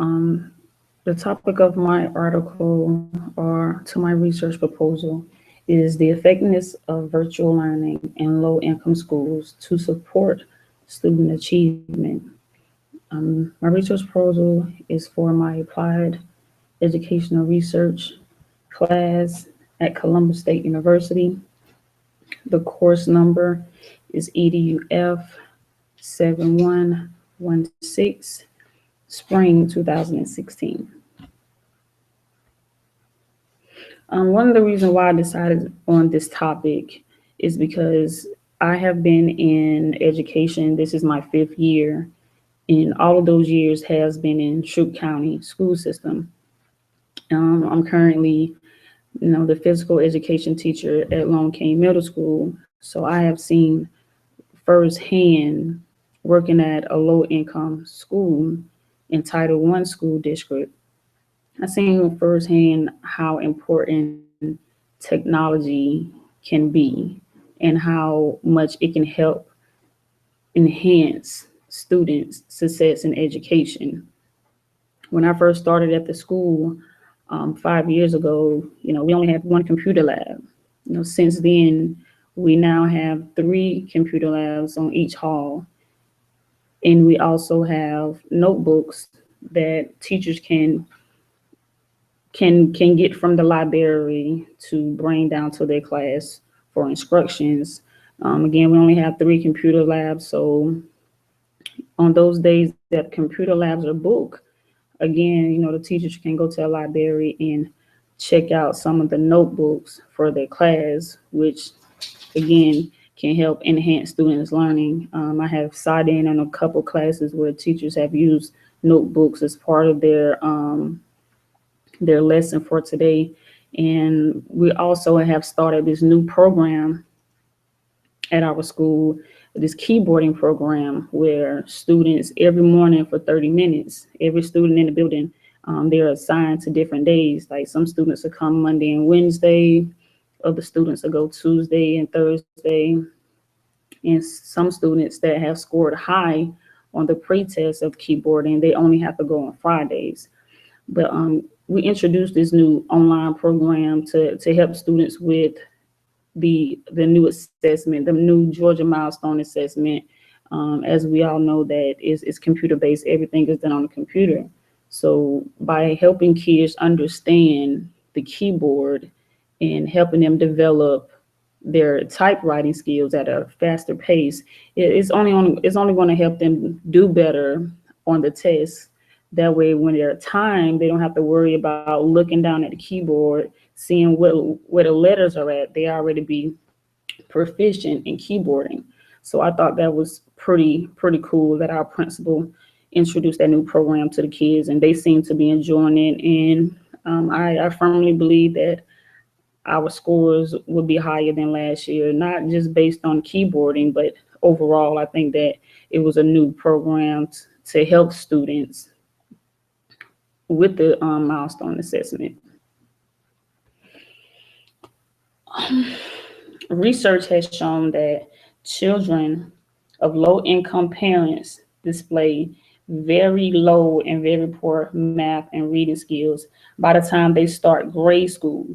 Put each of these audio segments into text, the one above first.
The topic of my article or to my research proposal is the effectiveness of virtual learning in low income schools to support student achievement. My research proposal is for my applied educational research class at Columbus State University. The course number is EDUF 7116, spring 2016. One of the reasons why I decided on this topic is because I have been in education. This is my 5th year, and all of those years has been in Troup County school system. I'm currently, the physical education teacher at Lone Cane Middle School, so I have seen firsthand working at a low-income school in Title I school district. I've seen firsthand how important technology can be and how much it can help enhance students' success in education. When I first started at the school 5 years ago, we only had one computer lab. Since then, we now have 3 computer labs on each hall, and we also have notebooks that teachers can get from the library to bring down to their class for instructions. Again, we only have 3 computer labs, so on those days that computer labs are booked, again, the teachers can go to a library and check out some of the notebooks for their class, which again can help enhance students' learning. I have sat in on a couple classes where teachers have used notebooks as part of their lesson for today. And we also have started this new program at our school, this keyboarding program, where students every morning for 30 minutes, every student in the building, they're assigned to different days. Like some students will come Monday and Wednesday, other students will go Tuesday and Thursday, and some students that have scored high on the pre-test of keyboarding, they only have to go on Fridays. But we introduced this new online program to help students with the new assessment, the new Georgia Milestone Assessment. As we all know, that is computer based. Everything is done on the computer. So by helping kids understand the keyboard and helping them develop their typewriting skills at a faster pace, it's only going to help them do better on the test. That way, when they're timed, they don't have to worry about looking down at the keyboard, seeing where the letters are at. They already be proficient in keyboarding. So I thought that was pretty cool that our principal introduced that new program to the kids, and they seem to be enjoying it. And I firmly believe that our scores will be higher than last year, not just based on keyboarding, but overall, I think that it was a new program to help students with the milestone assessment. Research has shown that children of low-income parents display very low and very poor math and reading skills by the time they start grade school.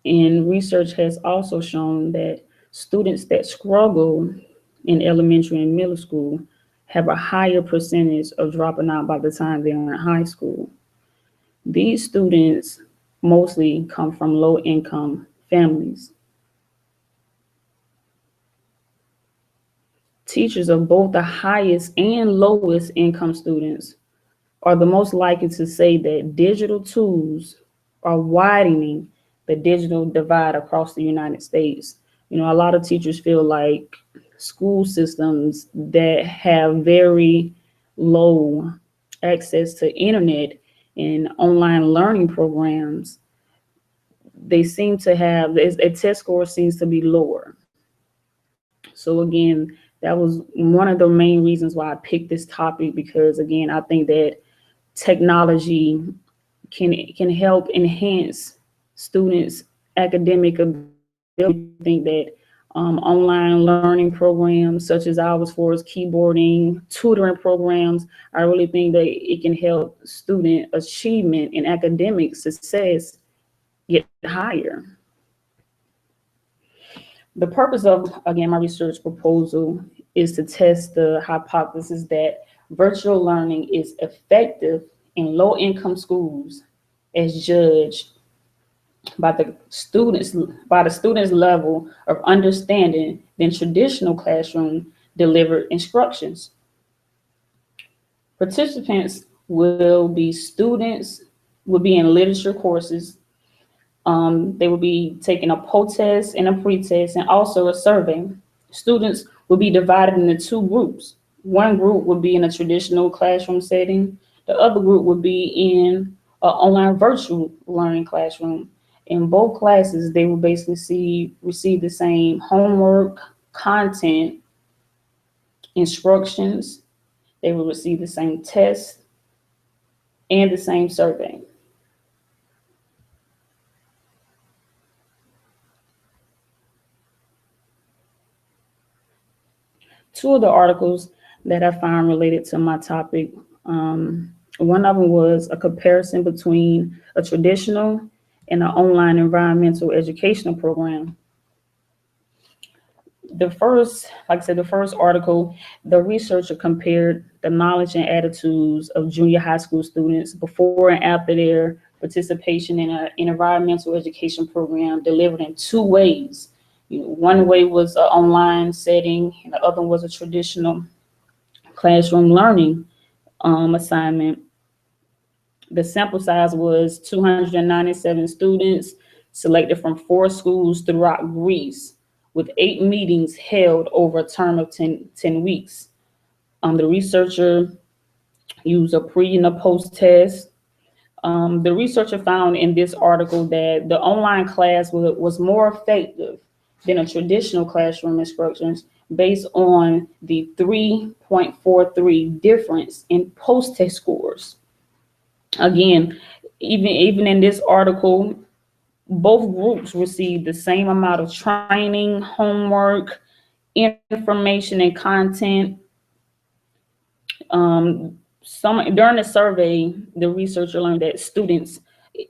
And research has also shown that students that struggle in elementary and middle school have a higher percentage of dropping out by the time they're in high school. These students mostly come from low-income families. Teachers of both the highest and lowest income students are the most likely to say that digital tools are widening the digital divide across the United States. A lot of teachers feel like school systems that have very low access to internet and online learning programs, they seem to have a test score seems to be lower. So again, that was one of the main reasons why I picked this topic, because again, I think that technology can help enhance students' academic ability. I think that online learning programs such as ours for keyboarding, tutoring programs. I really think that it can help student achievement and academic success get higher. The purpose of, again, my research proposal is to test the hypothesis that virtual learning is effective in low-income schools as judged by the students' level of understanding than traditional classroom delivered instructions. Participants will be in literature courses. They will be taking a post-test and a pre-test and also a survey. Students will be divided into two groups. One group will be in a traditional classroom setting. The other group will be in an online virtual learning classroom. In both classes, they will basically receive the same homework, content, instructions. They will receive the same test and the same survey. Two of the articles that I found related to my topic, one of them was a comparison between a traditional and an online environmental educational program. The first article, the researcher compared the knowledge and attitudes of junior high school students before and after their participation in an environmental education program delivered in two ways. One way was an online setting, and the other was a traditional classroom learning assignment. The sample size was 297 students selected from 4 schools throughout Greece, with 8 meetings held over a term of 10 weeks. The researcher used a pre and a post test. The researcher found in this article that the online class was more effective than a traditional classroom instructions based on the 3.43 difference in post-test scores. Again, even in this article, both groups received the same amount of training, homework, information, and content. During the survey, the researcher learned that students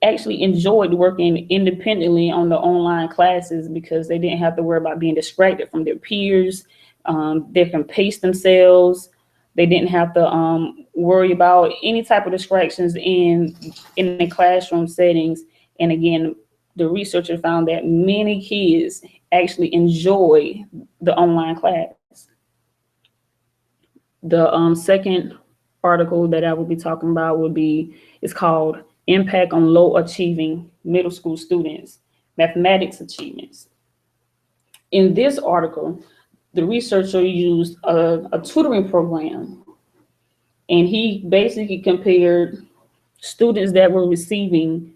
actually enjoyed working independently on the online classes because they didn't have to worry about being distracted from their peers. They can pace themselves. They didn't have to worry about any type of distractions in the classroom settings. And again, the researcher found that many kids actually enjoy the online class. The second article that I will be talking about is called Impact on Low Achieving Middle School Students, Mathematics Achievements. In this article, the researcher used a tutoring program, and he basically compared students that were receiving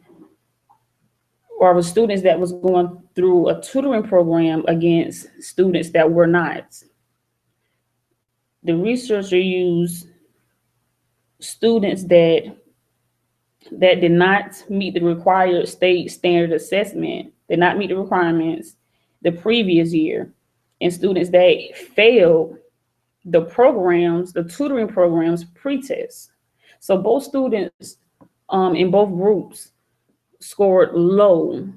or the students that was going through a tutoring program against students that were not. The researcher used students that did not meet the required state standard assessment, did not meet the requirements the previous year, and students that failed the tutoring programs pre-test. So both students in both groups scored low,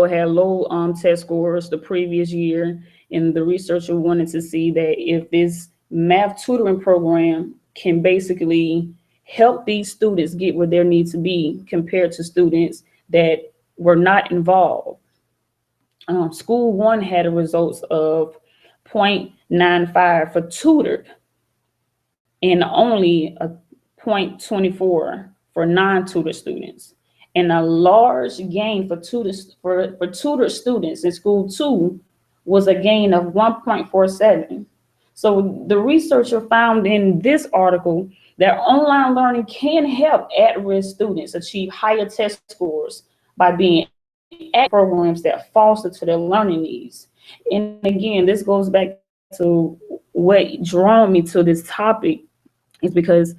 had low test scores the previous year, and the researcher wanted to see that if this math tutoring program can basically help these students get where they need to be compared to students that were not involved. School 1 had a results of 0.95 for tutored and only a 0.24 for non-tutored students, and a large gain for tutored students in school 2 was a gain of 1.47. So the researcher found in this article that online learning can help at-risk students achieve higher test scores by being at programs that foster to their learning needs. And again, this goes back to what drew me to this topic, is because,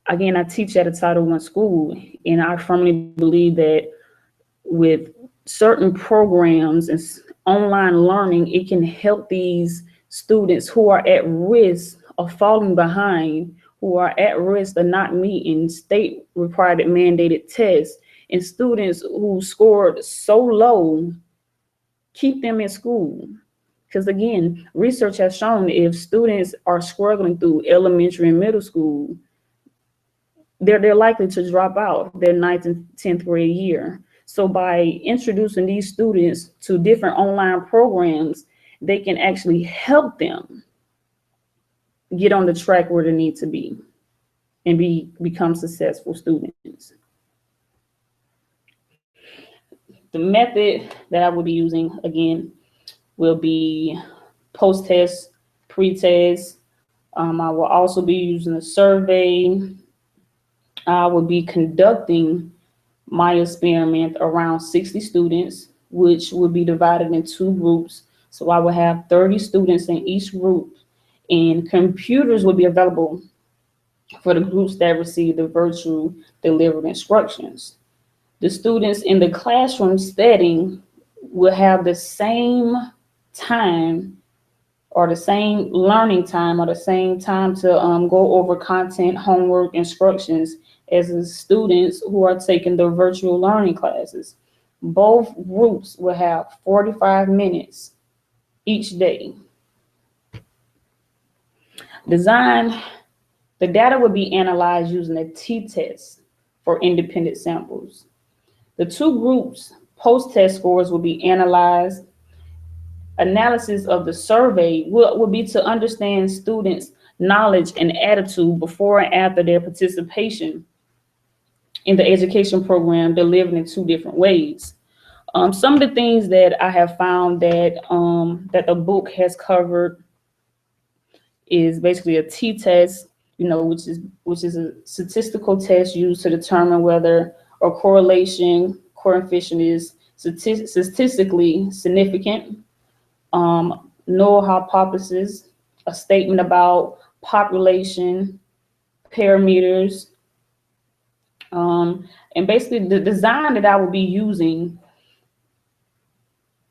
again, I teach at a Title I school, and I firmly believe that with certain programs and online learning, it can help these students who are at risk of falling behind, who are at risk of not meeting state required mandated tests, and students who scored so low, keep them in school. Because again, research has shown if students are struggling through elementary and middle school, they're likely to drop out their 9th and 10th grade year. So by introducing these students to different online programs, they can actually help them get on the track where they need to be and become successful students. The method that I will be using, again, will be post-test, pre-test. I will also be using a survey. I will be conducting my experiment around 60 students, which will be divided in 2 groups. So I will have 30 students in each group, and computers will be available for the groups that receive the virtual delivered instructions. The students in the classroom setting will have the same time or the same learning time or the same time to go over content, homework, instructions as the students who are taking the virtual learning classes. Both groups will have 45 minutes each day. The data will be analyzed using a t-test for independent samples. The 2 groups' post-test scores will be analyzed. Analysis of the survey will be to understand students' knowledge and attitude before and after their participation in the education program delivered in 2 different ways. Some of the things that I have found that that the book has covered is basically a t-test, which is a statistical test used to determine whether a correlation coefficient is statistically significant. Null hypothesis, a statement about population parameters, and basically the design that I will be using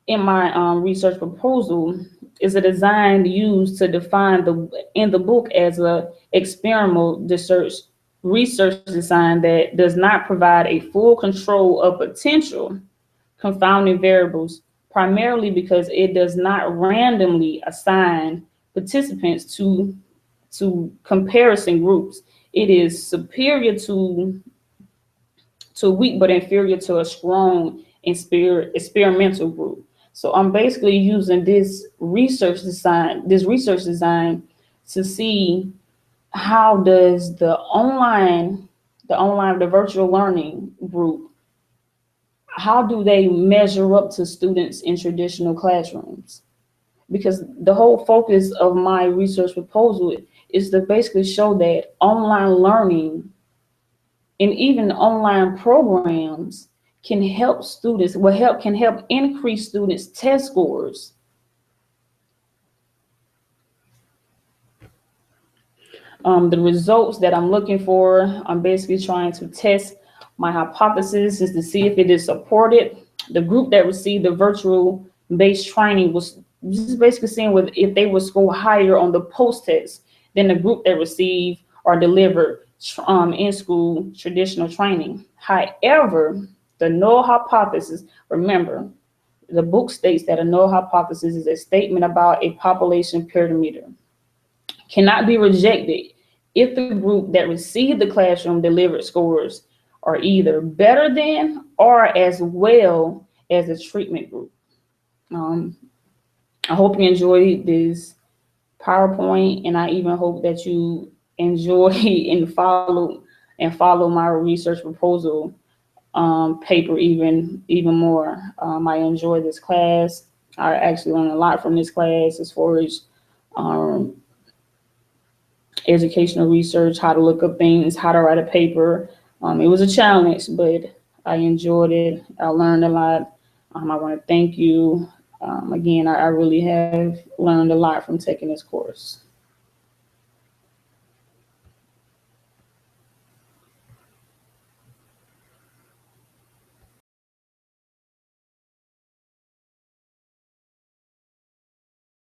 in my research proposal is a design used to define in the book as a experimental research design that does not provide a full control of potential confounding variables, primarily because it does not randomly assign participants to comparison groups. It is superior to weak but inferior to a strong experimental group. So I'm basically using this research design to see how does the virtual learning group, how do they measure up to students in traditional classrooms? Because the whole focus of my research proposal is to basically show that online learning and even online programs can help increase students' test scores. The results that I'm looking for, I'm basically trying to test my hypothesis is to see if it is supported. The group that received the virtual based training was just basically seeing if they would score higher on the post-test than the group that received or delivered in school traditional training. However, the null hypothesis, remember, the book states that a null hypothesis is a statement about a population parameter, cannot be rejected if the group that received the classroom delivered scores are either better than or as well as the treatment group. I hope you enjoyed this PowerPoint, and I even hope that you enjoy and follow my research proposal paper even more. I enjoyed this class. I actually learned a lot from this class as far as educational research, how to look up things, how to write a paper. It was a challenge, but I enjoyed it. I learned a lot. I want to thank you. Again, I really have learned a lot from taking this course.